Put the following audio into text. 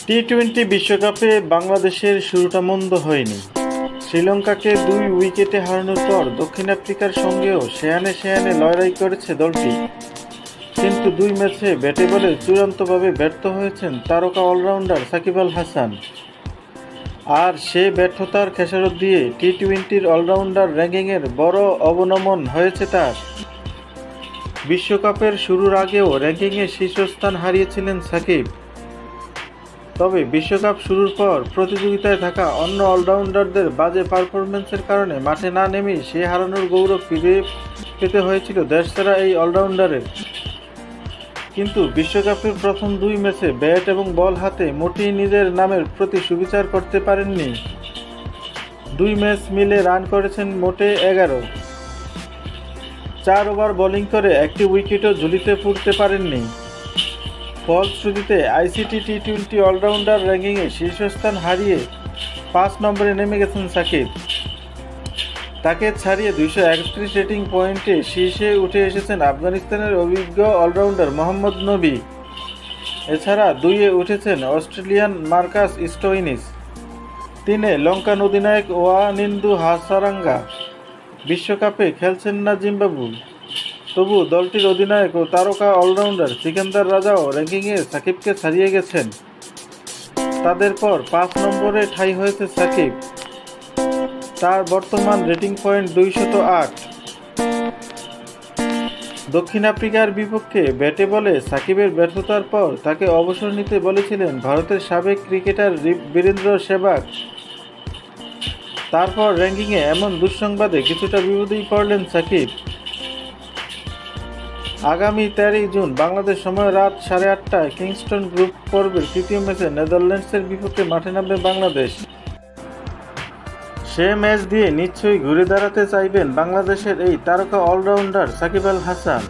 T twenty বিশ্বকাপে বাংলাদেশের শুরুটা মন্দ হয়নি। শ্রীলঙ্কাকে ২ উইকেটে হারানোর পর দক্ষিণ আফ্রিকার সঙ্গেও সেয়ানে সেয়ানে লড়াই করেছে দলটি, কিন্তু ২ ম্যাচে ব্যাটে বলে চূড়ান্তভাবে ব্যর্থ হয়েছেন তারকা অলরাউন্ডার সাকিব আল হাসান। আর সে ব্যর্থতার খেসারত দিয়ে টি-টোয়েন্টির অলরাউন্ডার র্যাঙ্কিংয়ের বড় অবনমন হয়েছে তার। বিশ্বকাপের শুরুর আগেও র্যাঙ্কিংয়ে শীর্ষস্থান হারিয়েছিলেন সাকিব। তবে বিশ্বকাপ শুরুর পর প্রতিযোগিতায় থাকা অন্য অলরাউন্ডারদের বাজে পারফরম্যান্সের কারণে মাঠে না নেমেই সে হারানোর গৌরব ফিরে পেতে হয়েছিল দেশসেরা এই অলরাউন্ডারের। কিন্তু বিশ্বকাপের প্রথম ২ ম্যাচে ব্যাট এবং বল হাতে মোটেই নিজের নামের প্রতি সুবিচার করতে পারেননি। ২ ম্যাচ মিলে রান করেছেন মোটে ১১। ৪ ওভার বোলিং করে একটি উইকেটও ঝুলিতে পুরতে পারেননি। ফলশ্রুতিতে আইসিসি টি-টোয়েন্টি অলরাউন্ডার র্যাঙ্কিংয়ে শীর্ষস্থান হারিয়ে ৫ নম্বরে নেমে গেছেন সাকিব। তাকে ছাড়িয়ে ২৩১ রেটিং পয়েন্টে শীর্ষে উঠে এসেছেন আফগানিস্তানের অভিজ্ঞ অলরাউন্ডার মোহাম্মদ নবী। এছাড়া ২-এ উঠেছেন অস্ট্রেলিয়ান মার্কাস স্টোইনিস। ৩-এ লঙ্কান অধিনায়ক ওয়ানিন্দু হাসারাঙ্গা। বিশ্বকাপে খেলছেন না জিম্বাবু, তবু দলটির অধিনায়ক ও তারকা অলরাউন্ডার সিকান্দার রাজাও র্যাঙ্কিংয়ে সাকিবকে ছাড়িয়ে গেছেন। তাদের পর ৫ নম্বরে ঠাঁই হয়েছে সাকিব। তার বর্তমান রেটিং পয়েন্ট ২০৮। দক্ষিণ আফ্রিকার বিপক্ষে ব্যাটে বলে সাকিবের ব্যর্থতার পর তাকে অবসর নিতে বলেছিলেন ভারতের সাবেক ক্রিকেটার বীরেন্দ্র সেহবাগ। তারপর র্যাঙ্কিংয়ে এমন দুঃসংবাদে কিছুটা বিপদেই পড়লেন সাকিব। আগামী ১৩ জুন বাংলাদেশ সময় রাত ৮:৩০টায় কিংস্টন গ্রুপ পর্বের তৃতীয় ম্যাচে নেদারল্যান্ডসের বিপক্ষে মাঠে নামবে বাংলাদেশ। সে ম্যাচ দিয়ে নিশ্চয়ই ঘুরে দাঁড়াতে চাইবেন বাংলাদেশের এই তারকা অলরাউন্ডার সাকিব আল হাসান।